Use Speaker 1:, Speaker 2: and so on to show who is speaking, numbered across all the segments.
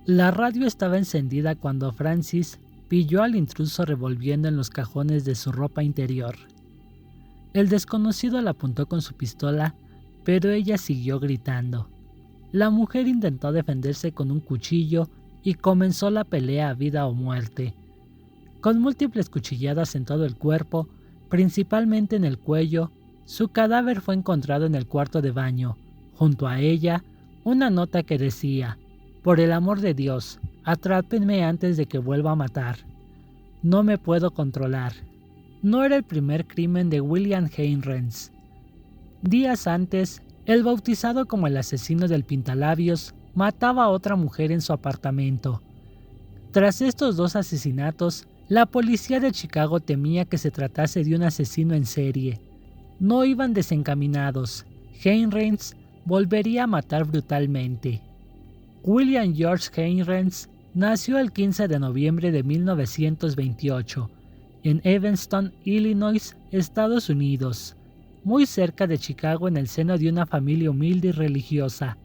Speaker 1: La radio estaba encendida cuando Francis pilló al intruso revolviendo en los cajones de su ropa interior. El desconocido la apuntó con su pistola, pero ella siguió gritando. La mujer intentó defenderse con un cuchillo y comenzó la pelea a vida o muerte. Con múltiples cuchilladas en todo el cuerpo, principalmente en el cuello, su cadáver fue encontrado en el cuarto de baño. Junto a ella, una nota que decía: «Por el amor de Dios, atrápenme antes de que vuelva a matar. No me puedo controlar». No era el primer crimen de William Heinrens. Días antes, el bautizado como el asesino del pintalabios mataba a otra mujer en su apartamento. Tras estos dos asesinatos, la policía de Chicago temía que se tratase de un asesino en serie. No iban desencaminados. Heinrens volvería a matar brutalmente. William George Heinrens nació el 15 de noviembre de 1928 en Evanston, Illinois, Estados Unidos, muy cerca de Chicago, en el seno de una familia humilde y religiosa.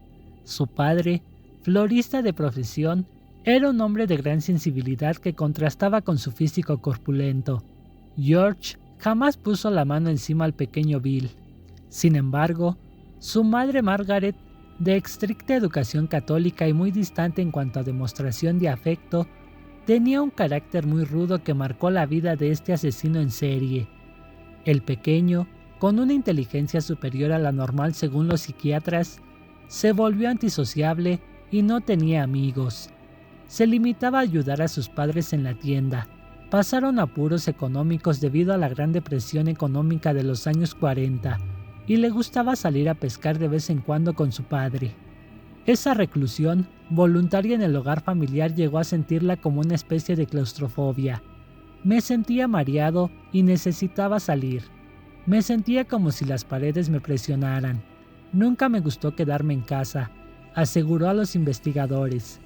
Speaker 1: Su padre, florista de profesión, era un hombre de gran sensibilidad que contrastaba con su físico corpulento. George jamás puso la mano encima al pequeño Bill. Sin embargo, su madre Margaret, de estricta educación católica y muy distante en cuanto a demostración de afecto, tenía un carácter muy rudo que marcó la vida de este asesino en serie. El pequeño, con una inteligencia superior a la normal según los psiquiatras, se volvió antisociable y no tenía amigos. Se limitaba a ayudar a sus padres en la tienda. Pasaron apuros económicos debido a la Gran Depresión económica de los años 40 y le gustaba salir a pescar de vez en cuando con su padre. Esa reclusión voluntaria en el hogar familiar llegó a sentirla como una especie de claustrofobia. Me sentía mareado y necesitaba salir. Me sentía como si las paredes me presionaran. Nunca me gustó quedarme en casa, aseguró a los investigadores.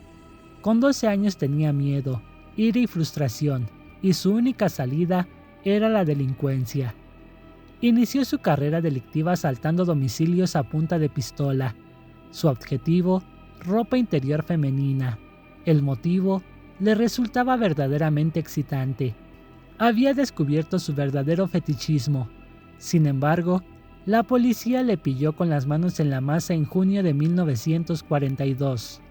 Speaker 1: Con 12 años tenía miedo, ira y frustración, y su única salida era la delincuencia. Inició su carrera delictiva asaltando domicilios a punta de pistola. Su objetivo, ropa interior femenina. El motivo le resultaba verdaderamente excitante. Había descubierto su verdadero fetichismo. Sin embargo, la policía le pilló con las manos en la masa en junio de 1942.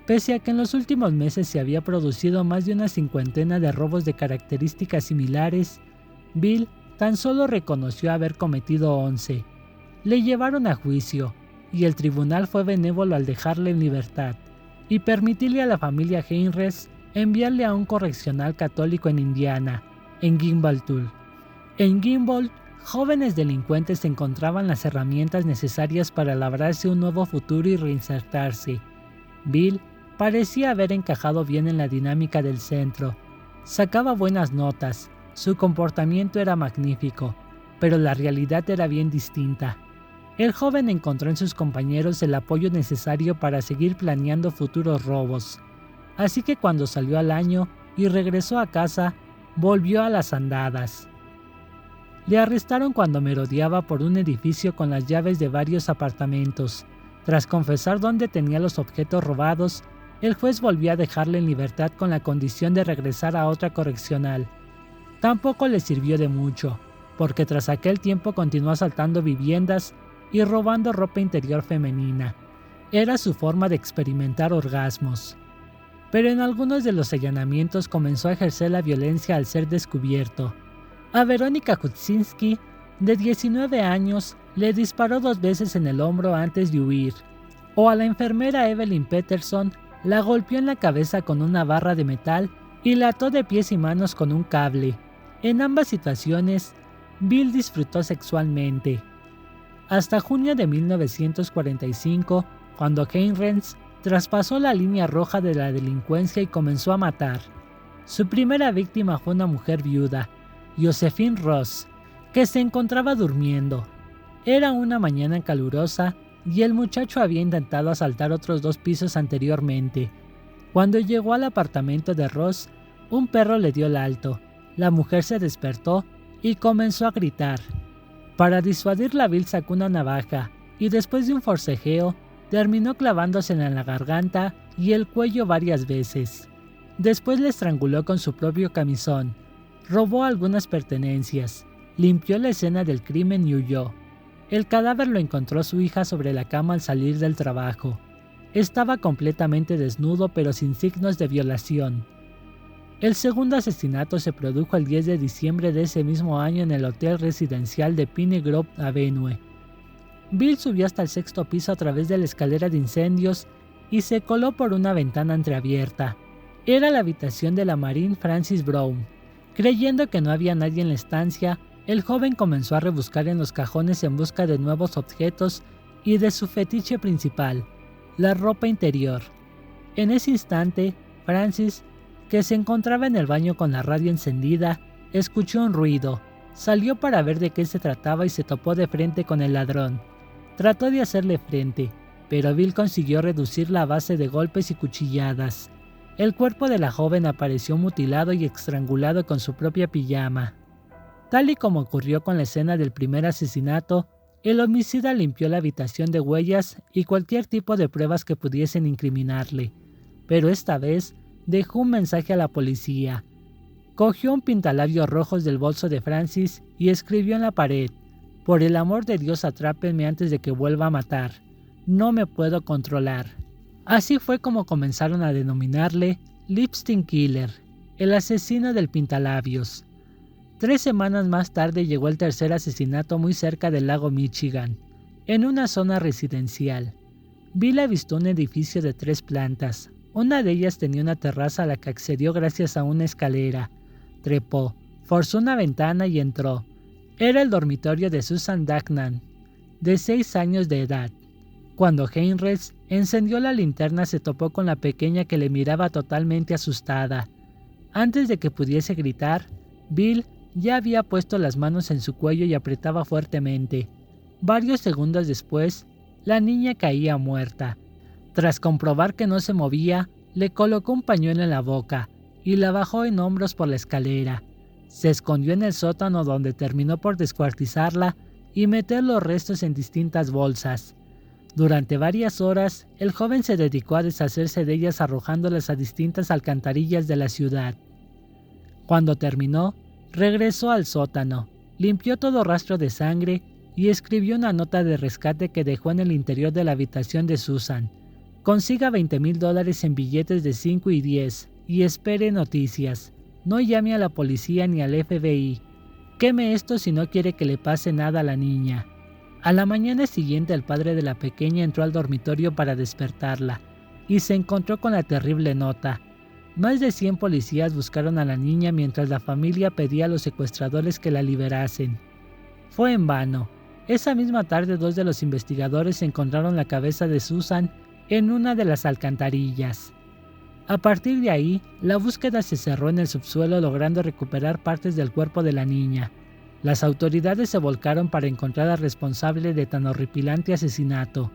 Speaker 1: Pese a que en los últimos meses se había producido más de una cincuentena de robos de características similares, Bill tan solo reconoció haber cometido 11. Le llevaron a juicio, y el tribunal fue benévolo al dejarle en libertad y permitirle a la familia Heinrens enviarle a un correccional católico en Indiana, en Gimbaltool. En Gimbaltool, jóvenes delincuentes encontraban las herramientas necesarias para labrarse un nuevo futuro y reinsertarse. Bill parecía haber encajado bien en la dinámica del centro. Sacaba buenas notas, su comportamiento era magnífico, pero la realidad era bien distinta. El joven encontró en sus compañeros el apoyo necesario para seguir planeando futuros robos. Así que cuando salió al año y regresó a casa, volvió a las andadas. Le arrestaron cuando merodeaba por un edificio con las llaves de varios apartamentos. Tras confesar dónde tenía los objetos robados, el juez volvió a dejarle en libertad con la condición de regresar a otra correccional. Tampoco le sirvió de mucho, porque tras aquel tiempo continuó asaltando viviendas y robando ropa interior femenina. Era su forma de experimentar orgasmos. Pero en algunos de los allanamientos comenzó a ejercer la violencia al ser descubierto. A Verónica Kutzinski, de 19 años, le disparó 2 veces en el hombro antes de huir. O a la enfermera Evelyn Peterson, la golpeó en la cabeza con una barra de metal y la ató de pies y manos con un cable. En ambas situaciones, Bill disfrutó sexualmente. Hasta junio de 1945, cuando Heinrens traspasó la línea roja de la delincuencia y comenzó a matar. Su primera víctima fue una mujer viuda, Josephine Ross, que se encontraba durmiendo. Era una mañana calurosa y el muchacho había intentado asaltar otros 2 pisos anteriormente. Cuando llegó al apartamento de Ross, un perro le dio el alto. La mujer se despertó y comenzó a gritar. Para disuadirla, Bill sacó una navaja y después de un forcejeo, terminó clavándosela en la garganta y el cuello varias veces. Después la estranguló con su propio camisón, robó algunas pertenencias, limpió la escena del crimen y huyó. El cadáver lo encontró su hija sobre la cama al salir del trabajo. Estaba completamente desnudo pero sin signos de violación. El segundo asesinato se produjo el 10 de diciembre de ese mismo año en el hotel residencial de Pine Grove Avenue. Bill subió hasta el sexto piso a través de la escalera de incendios y se coló por una ventana entreabierta. Era la habitación de la Marine Francis Brown. Creyendo que no había nadie en la estancia, el joven comenzó a rebuscar en los cajones en busca de nuevos objetos y de su fetiche principal, la ropa interior. En ese instante, Francis, que se encontraba en el baño con la radio encendida, escuchó un ruido. Salió para ver de qué se trataba y se topó de frente con el ladrón. Trató de hacerle frente, pero Bill consiguió reducirla a base de golpes y cuchilladas. El cuerpo de la joven apareció mutilado y estrangulado con su propia pijama. Tal y como ocurrió con la escena del primer asesinato, el homicida limpió la habitación de huellas y cualquier tipo de pruebas que pudiesen incriminarle, pero esta vez dejó un mensaje a la policía. Cogió un pintalabios rojos del bolso de Francis y escribió en la pared: «Por el amor de Dios, atrápenme antes de que vuelva a matar. No me puedo controlar». Así fue como comenzaron a denominarle Lipstick Killer, el asesino del pintalabios. 3 semanas más tarde llegó el tercer asesinato muy cerca del lago Michigan, en una zona residencial. Bill avistó un edificio de 3 plantas. Una de ellas tenía una terraza a la que accedió gracias a una escalera. Trepó, forzó una ventana y entró. Era el dormitorio de Susan Dagnan, de 6 años de edad. Cuando Heinrichs encendió la linterna se topó con la pequeña que le miraba totalmente asustada. Antes de que pudiese gritar, Bill ya había puesto las manos en su cuello y apretaba fuertemente. Varios segundos después, la niña caía muerta. Tras comprobar que no se movía, le colocó un pañuelo en la boca y la bajó en hombros por la escalera. Se escondió en el sótano donde terminó por descuartizarla y meter los restos en distintas bolsas. Durante varias horas, el joven se dedicó a deshacerse de ellas arrojándolas a distintas alcantarillas de la ciudad. Cuando terminó, regresó al sótano, limpió todo rastro de sangre y escribió una nota de rescate que dejó en el interior de la habitación de Susan. Consiga $20,000 en billetes de 5 y 10 y espere noticias. No llame a la policía ni al FBI. Queme esto si no quiere que le pase nada a la niña. A la mañana siguiente el padre de la pequeña entró al dormitorio para despertarla y se encontró con la terrible nota. Más de 100 policías buscaron a la niña mientras la familia pedía a los secuestradores que la liberasen. Fue en vano. Esa misma tarde 2 de los investigadores encontraron la cabeza de Susan en una de las alcantarillas. A partir de ahí, la búsqueda se cerró en el subsuelo logrando recuperar partes del cuerpo de la niña. Las autoridades se volcaron para encontrar al responsable de tan horripilante asesinato.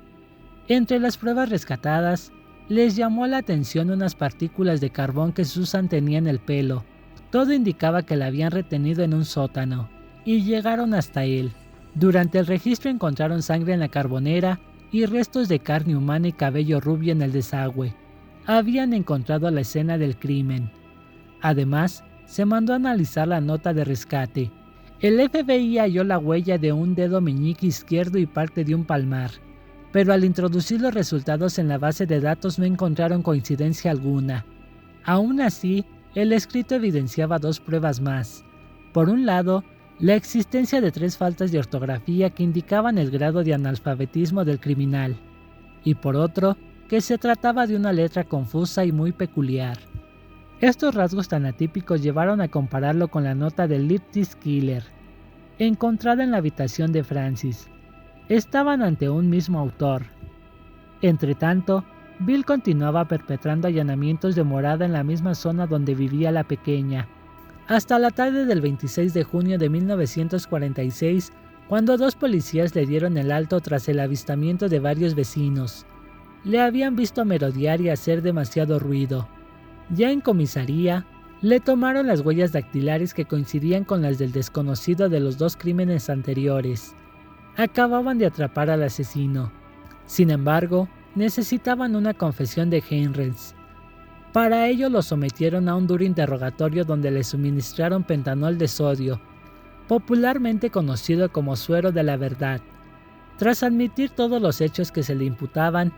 Speaker 1: Entre las pruebas rescatadas, les llamó la atención unas partículas de carbón que Susan tenía en el pelo. Todo indicaba que la habían retenido en un sótano, y llegaron hasta él. Durante el registro encontraron sangre en la carbonera y restos de carne humana y cabello rubio en el desagüe. Habían encontrado la escena del crimen. Además, se mandó a analizar la nota de rescate. El FBI halló la huella de un dedo meñique izquierdo y parte de un palmar, pero al introducir los resultados en la base de datos no encontraron coincidencia alguna. Aún así, el escrito evidenciaba 2 pruebas más. Por un lado, la existencia de 3 faltas de ortografía que indicaban el grado de analfabetismo del criminal, y por otro, que se trataba de una letra confusa y muy peculiar. Estos rasgos tan atípicos llevaron a compararlo con la nota del Lipstick Killer, encontrada en la habitación de Francis. Estaban ante un mismo autor. Entretanto, Bill continuaba perpetrando allanamientos de morada en la misma zona donde vivía la pequeña, hasta la tarde del 26 de junio de 1946, cuando 2 policías le dieron el alto tras el avistamiento de varios vecinos. Le habían visto merodear y hacer demasiado ruido. Ya en comisaría, le tomaron las huellas dactilares que coincidían con las del desconocido de los 2 crímenes anteriores. Acababan de atrapar al asesino. Sin embargo, necesitaban una confesión de Heinrichs. Para ello lo sometieron a un duro interrogatorio donde le suministraron pentanol de sodio, popularmente conocido como suero de la verdad. Tras admitir todos los hechos que se le imputaban,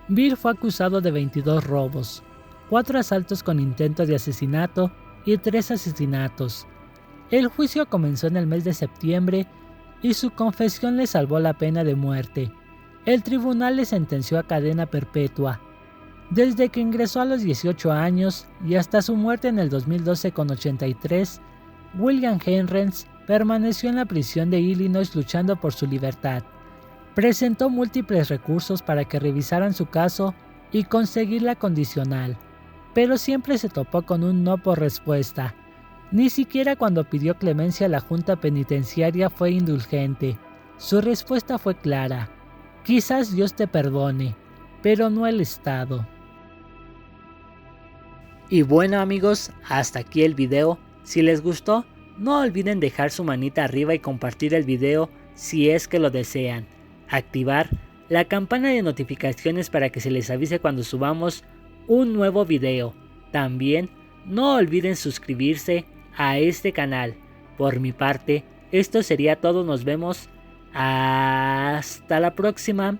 Speaker 1: Beer fue acusado de 22 robos, 4 asaltos con intento de asesinato y 3 asesinatos. El juicio comenzó en el mes de septiembre y su confesión le salvó la pena de muerte. El tribunal le sentenció a cadena perpetua. Desde que ingresó a los 18 años y hasta su muerte en el 2012 con 83, William Heinrichs permaneció en la prisión de Illinois luchando por su libertad. Presentó múltiples recursos para que revisaran su caso y conseguir la condicional, pero siempre se topó con un no por respuesta. Ni siquiera cuando pidió clemencia a la Junta Penitenciaria fue indulgente. Su respuesta fue clara: quizás Dios te perdone, pero no el Estado. Y bueno amigos, hasta aquí el video. Si les gustó, no olviden dejar su manita arriba y compartir el video si es que lo desean. Activar la campana de notificaciones para que se les avise cuando subamos un nuevo video. También no olviden suscribirse a este canal. Por mi parte, esto sería todo. Nos vemos. Hasta la próxima.